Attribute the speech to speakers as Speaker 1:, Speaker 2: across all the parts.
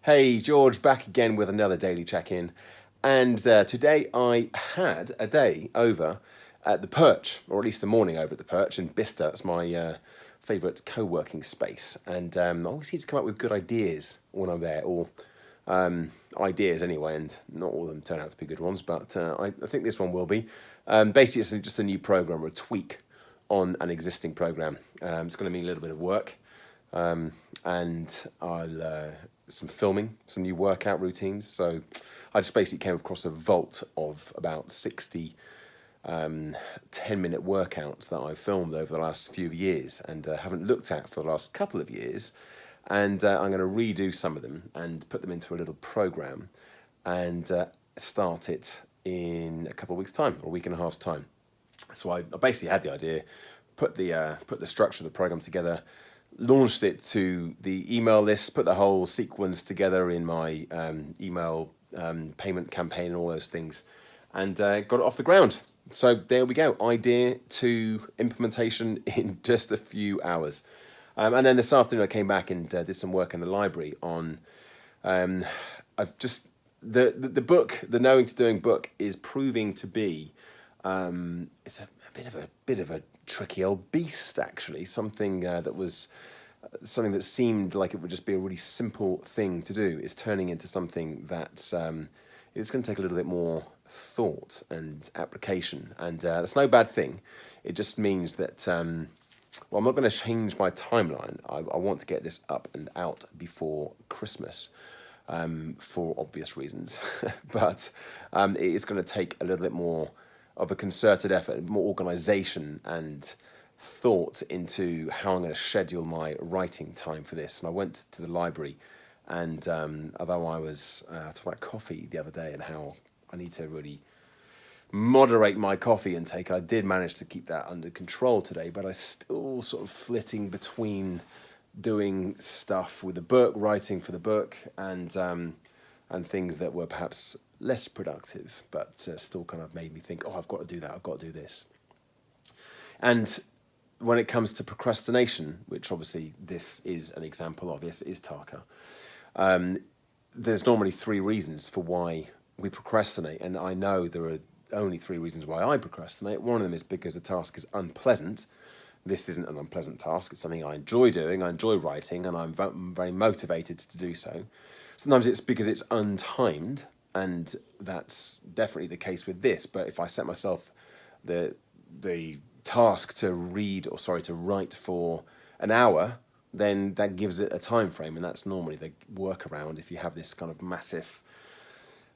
Speaker 1: Hey, George, back again with another daily check-in. And today I had a day over at the Perch, or at least the morning over at the Perch in Bicester. That's my favourite co-working space. And I always seem to come up with good ideas when I'm there, or ideas anyway, and not all of them turn out to be good ones, but I think this one will be. Basically, it's just a new program or a tweak on an existing program. It's going to mean a little bit of work. And I'll some filming, some new workout routines. So I just basically came across a vault of about 60 10-minute workouts that I've filmed over the last few years and haven't looked at for the last couple of years. And I'm going to redo some of them and put them into a little program and start it in a couple of weeks' time, or a week and a half's time. So I basically had the idea, put the structure of the program together, launched it to the email list, put the whole sequence together in my email payment campaign and all those things, and got it off the ground. So there we go, idea to implementation in just a few hours. And then this afternoon I came back and did some work in the library on, I've just, the book, the Knowing to Doing book is proving to be, it's a bit of a tricky old beast, actually. Something something that seemed like it would just be a really simple thing to do is turning into something that's it's going to take a little bit more thought and application, and that's no bad thing. It just means that well, I'm not going to change my timeline. I want to get this up and out before Christmas. For obvious reasons, but it is going to take a little bit more of a concerted effort, more organisation and thought into how I'm going to schedule my writing time for this. And I went to the library, and although I was talking about coffee the other day and how I need to really moderate my coffee intake, I did manage to keep that under control today, but I still sort of flitting between doing stuff with the book, writing for the book, and things that were perhaps less productive, but still kind of made me think, oh, I've got to do that, I've got to do this. And when it comes to procrastination, which obviously this is an example of, yes, it is Tarka, there's normally three reasons for why we procrastinate, and I know there are only three reasons why I procrastinate. One of them is because the task is unpleasant. This isn't an unpleasant task. It's something I enjoy doing. I enjoy writing, and I'm very motivated to do so. Sometimes it's because it's untimed, and that's definitely the case with this. But if I set myself the task to write for an hour, then that gives it a time frame, and that's normally the workaround. If you have this kind of massive,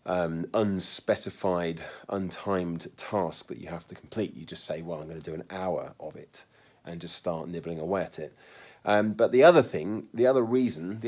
Speaker 1: unspecified, untimed task that you have to complete, you just say, well, I'm going to do an hour of it, and just start nibbling away at it. But the other reason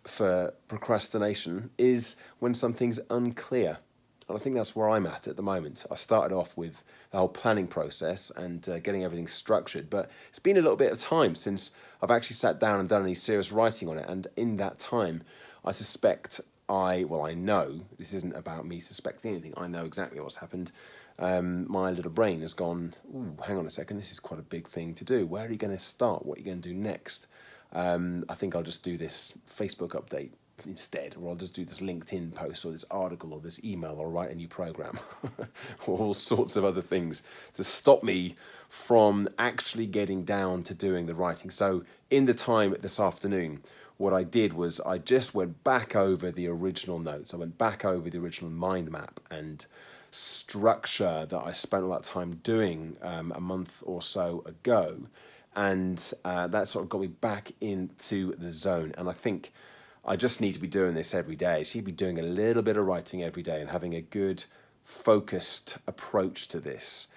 Speaker 1: for procrastination is when something's unclear. And I think that's where I'm at the moment. I started off with the whole planning process and getting everything structured, but it's been a little bit of time since I've actually sat down and done any serious writing on it. And in that time, I know, this isn't about me suspecting anything, I know exactly what's happened. My little brain has gone, ooh, hang on a second, this is quite a big thing to do. Where are you going to start? What are you going to do next? I think I'll just do this Facebook update instead, or I'll just do this LinkedIn post or this article or this email or write a new program or all sorts of other things to stop me from actually getting down to doing the writing. So in the time this afternoon, what I did was I just went back over the original notes. I went back over the original mind map and structure that I spent all that time doing a month or so ago, and that sort of got me back into the zone. And I think I just need to be doing this every day. I should be doing a little bit of writing every day and having a good focused approach to this.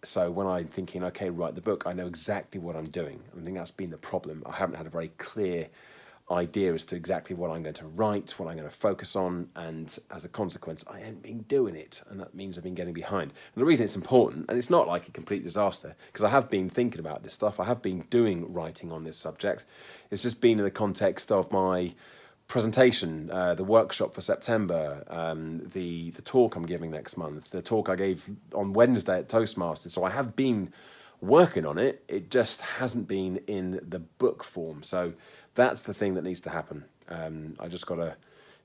Speaker 1: So when I'm thinking, okay, write the book, I know exactly what I'm doing. I think that's been the problem. I haven't had a very clear idea as to exactly what I'm going to write, what I'm going to focus on, and as a consequence, I haven't been doing it, and that means I've been getting behind. And the reason it's important, and it's not like a complete disaster, because I have been thinking about this stuff, I have been doing writing on this subject, it's just been in the context of my presentation, the workshop for September, the talk I'm giving next month, the talk I gave on Wednesday at Toastmasters. So I have been working on it, it just hasn't been in the book form. So that's the thing that needs to happen. I just gotta,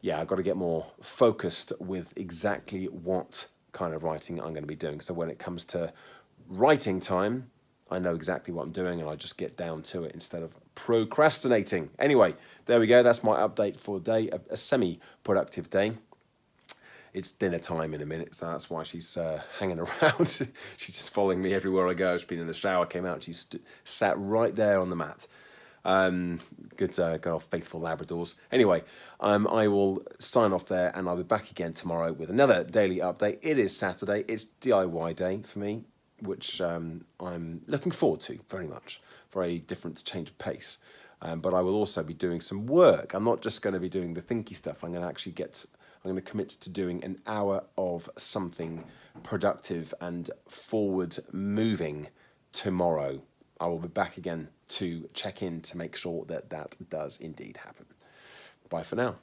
Speaker 1: I've got to get more focused with exactly what kind of writing I'm going to be doing. So when it comes to writing time, I know exactly what I'm doing and I just get down to it instead of procrastinating. Anyway, there we go. That's my update for the day, a semi-productive day. It's dinner time in a minute, so that's why she's hanging around. She's just following me everywhere I go. She's been in the shower, came out, she's sat right there on the mat. Good old faithful Labradors. Anyway, I will sign off there and I'll be back again tomorrow with another daily update. It is Saturday. It's DIY day for me, which I'm looking forward to very much. Very different change of pace. But I will also be doing some work. I'm not just going to be doing the thinky stuff. I'm going to commit to doing an hour of something productive and forward moving tomorrow. I will be back again to check in to make sure that that does indeed happen. Bye for now.